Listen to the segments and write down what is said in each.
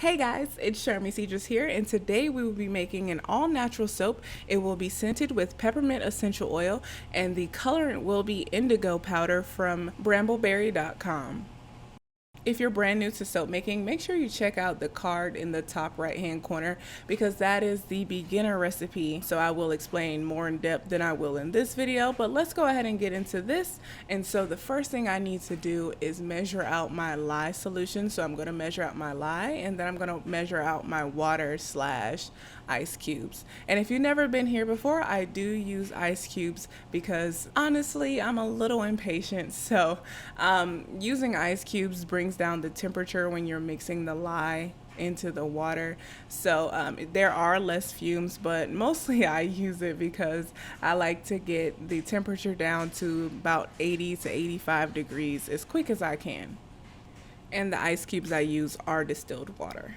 Hey guys, it's Sharmy Cedrus here, and today we will be making an all-natural soap. It will be scented with peppermint essential oil, and the colorant will be indigo powder from brambleberry.com. If you're brand new to soap making, make sure you check out the card in the top right hand corner because that is the beginner recipe. So I will explain more in depth than I will in this video, but let's go ahead and get into this. And so the first thing I need to do is measure out my lye solution. So I'm going to measure out my lye, and then I'm going to measure out my water slash ice cubes. And if you've never been here before, I do use ice cubes because honestly I'm a little impatient, so using ice cubes brings down the temperature when you're mixing the lye into the water. So there are less fumes, but mostly I use it because I like to get the temperature down to about 80 to 85 degrees as quick as I can. And the ice cubes I use are distilled water.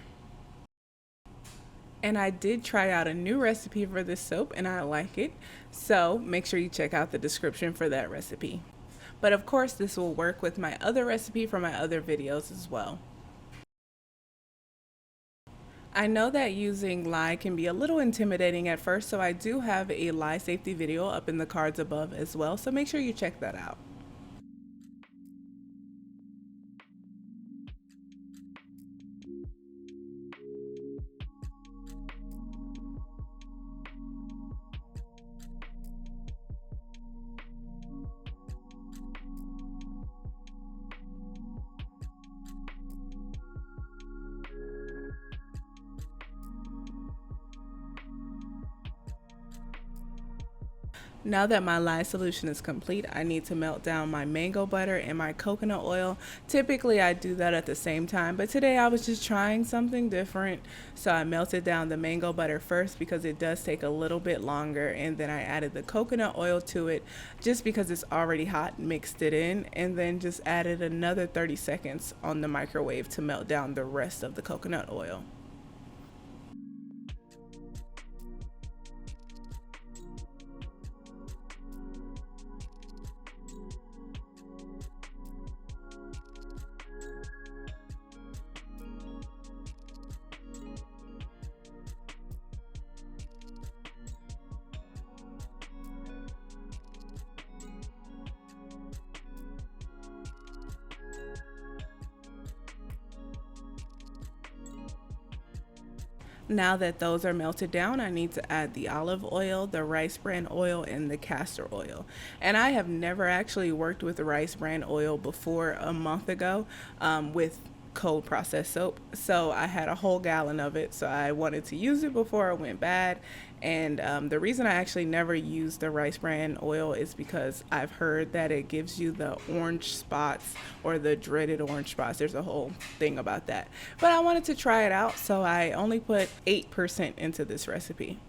And I did try out a new recipe for this soap and I like it, so make sure you check out the description for that recipe. But of course this will work with my other recipe from my other videos as well. I know that using lye can be a little intimidating at first, so I do have a lye safety video up in the cards above as well, so make sure you check that out. Now that my lye solution is complete, I need to melt down my mango butter and my coconut oil. Typically I do that at the same time, but today I was just trying something different. So I melted down the mango butter first because it does take a little bit longer, and then I added the coconut oil to it just because it's already hot, mixed it in, and then just added another 30 seconds on the microwave to melt down the rest of the coconut oil. Now that those are melted down, I need to add the olive oil, the rice bran oil, and the castor oil. And I have never actually worked with the rice bran oil before a month ago with cold processed soap. So I had a whole gallon of it, so I wanted to use it before it went bad. And the reason I actually never used the rice bran oil is because I've heard that it gives you the orange spots, or the dreaded orange spots. There's a whole thing about that. But I wanted to try it out, so I only put 8% into this recipe.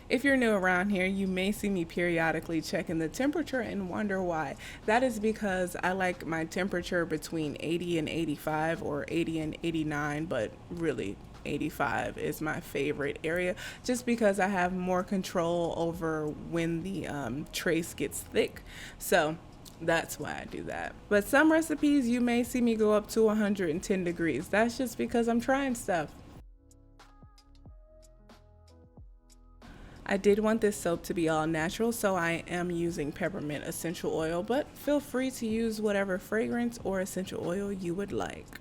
If you're new around here, you may see me periodically checking the temperature and wonder why. That is because I like my temperature between 80 and 85, or 80 and 89, but really 85 is my favorite area just because I have more control over when the trace gets thick. So that's why I do that. But some recipes you may see me go up to 110 degrees. That's just because I'm trying stuff. I did want this soap to be all natural, so I am using peppermint essential oil, but feel free to use whatever fragrance or essential oil you would like.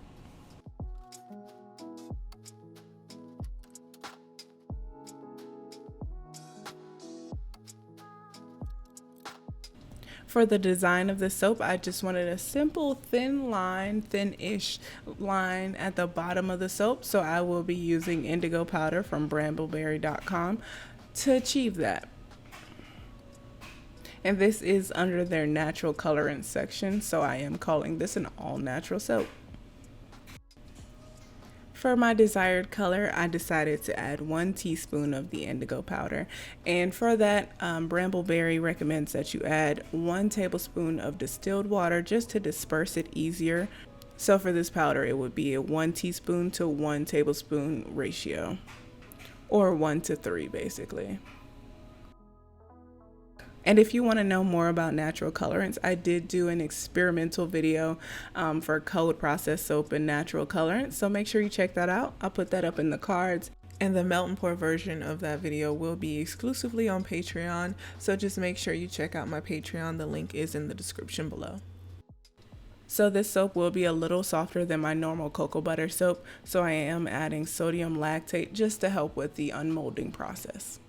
For the design of the soap, I just wanted a simple thin line, thin-ish line at the bottom of the soap, so I will be using indigo powder from brambleberry.com to achieve that. And this is under their natural colorant section, so I am calling this an all natural soap. For my desired color, I decided to add 1 teaspoon of the indigo powder. And for that, Brambleberry recommends that you add 1 tablespoon of distilled water just to disperse it easier. So for this powder, it would be a 1 teaspoon to 1 tablespoon ratio, or 1 to 3 basically. And if you want to know more about natural colorants, I did do an experimental video for cold process soap and natural colorants. So make sure you check that out. I'll put that up in the cards. And the melt and pour version of that video will be exclusively on Patreon. So just make sure you check out my Patreon. The link is in the description below. So this soap will be a little softer than my normal cocoa butter soap. So I am adding sodium lactate just to help with the unmolding process.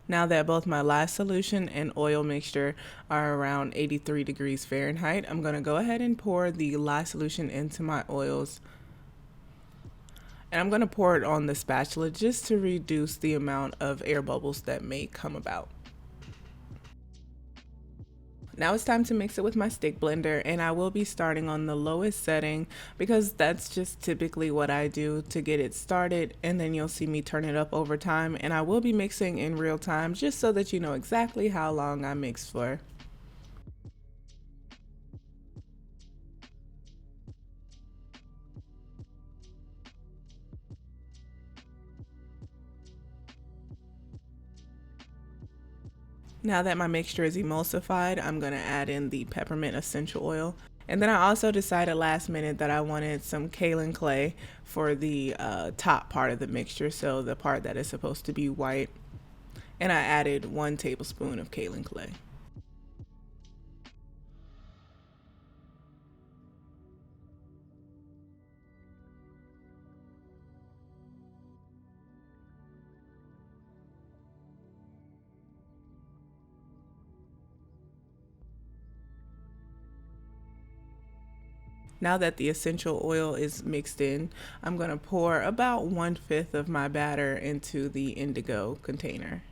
Now that both my lye solution and oil mixture are around 83 degrees Fahrenheit, I'm going to go ahead and pour the lye solution into my oils. And I'm going to pour it on the spatula just to reduce the amount of air bubbles that may come about. Now it's time to mix it with my stick blender, and I will be starting on the lowest setting because that's just typically what I do to get it started, and then you'll see me turn it up over time, and I will be mixing in real time just so that you know exactly how long I mix for. Now that my mixture is emulsified, I'm going to add in the peppermint essential oil. And then I also decided last minute that I wanted some kaolin clay for the top part of the mixture, so the part that is supposed to be white. And I added 1 tablespoon of kaolin clay. Now that the essential oil is mixed in, I'm going to pour about 1/5 of my batter into the Indigo container.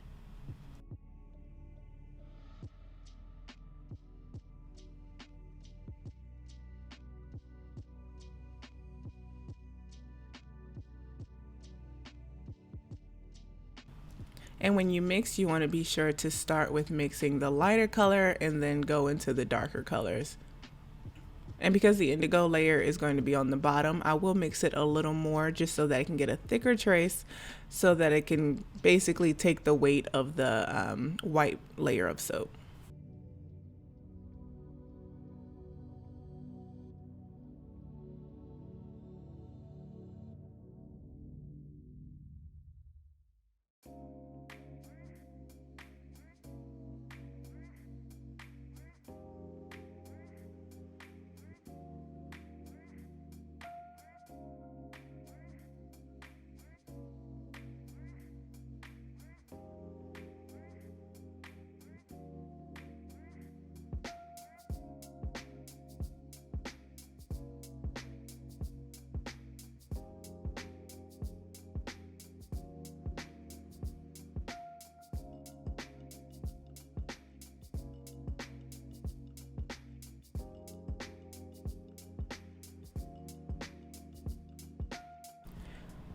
And when you mix, you want to be sure to start with mixing the lighter color and then go into the darker colors. And because the indigo layer is going to be on the bottom, I will mix it a little more just so that I can get a thicker trace so that it can basically take the weight of the white layer of soap.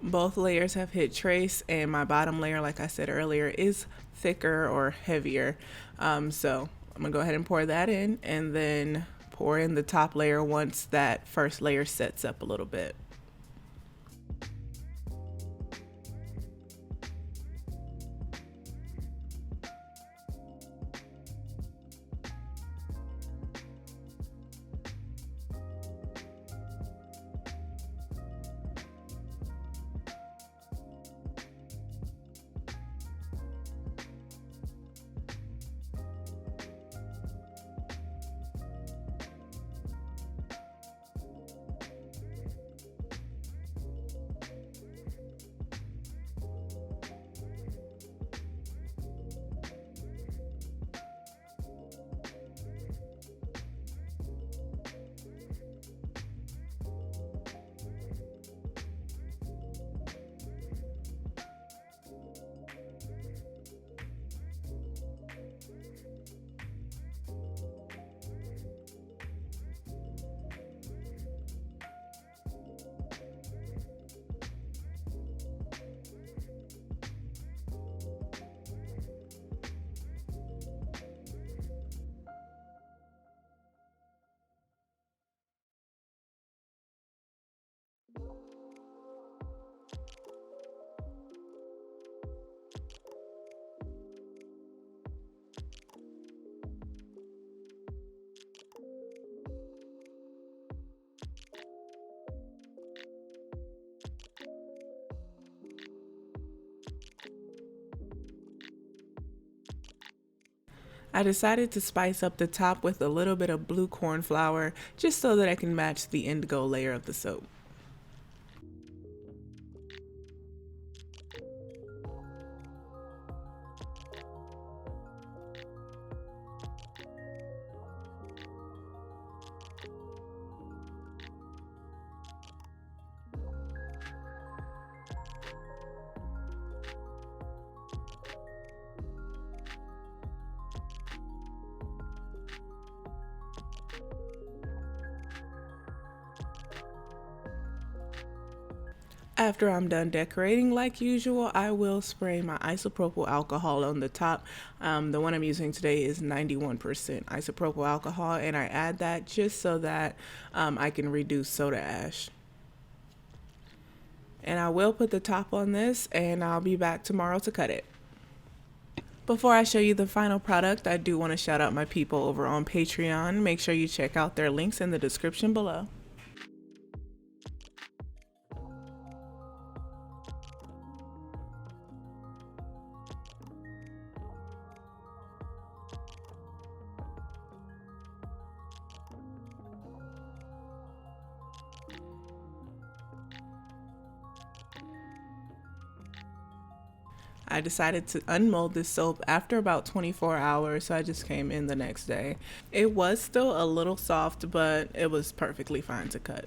Both layers have hit trace, and my bottom layer, like I said earlier, is thicker or heavier. So I'm gonna go ahead and pour that in, and then pour in the top layer once that first layer sets up a little bit. I decided to spice up the top with a little bit of blue corn flour just so that I can match the indigo layer of the soap. After I'm done decorating, like usual, I will spray my isopropyl alcohol on the top. The one I'm using today is 91% isopropyl alcohol, and I add that just so that I can reduce soda ash. And I will put the top on this, and I'll be back tomorrow to cut it. Before I show you the final product, I do want to shout out my people over on Patreon. Make sure you check out their links in the description below. I decided to unmold this soap after about 24 hours, so I just came in the next day. It was still a little soft, but it was perfectly fine to cut.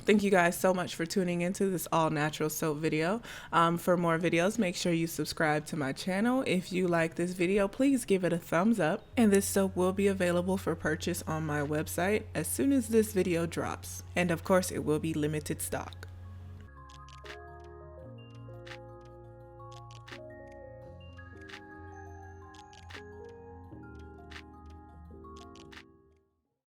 Thank you guys so much for tuning into this all natural soap video. For more videos, make sure you subscribe to my channel. If you like this video, please give it a thumbs up. And this soap will be available for purchase on my website as soon as this video drops. And of course, it will be limited stock.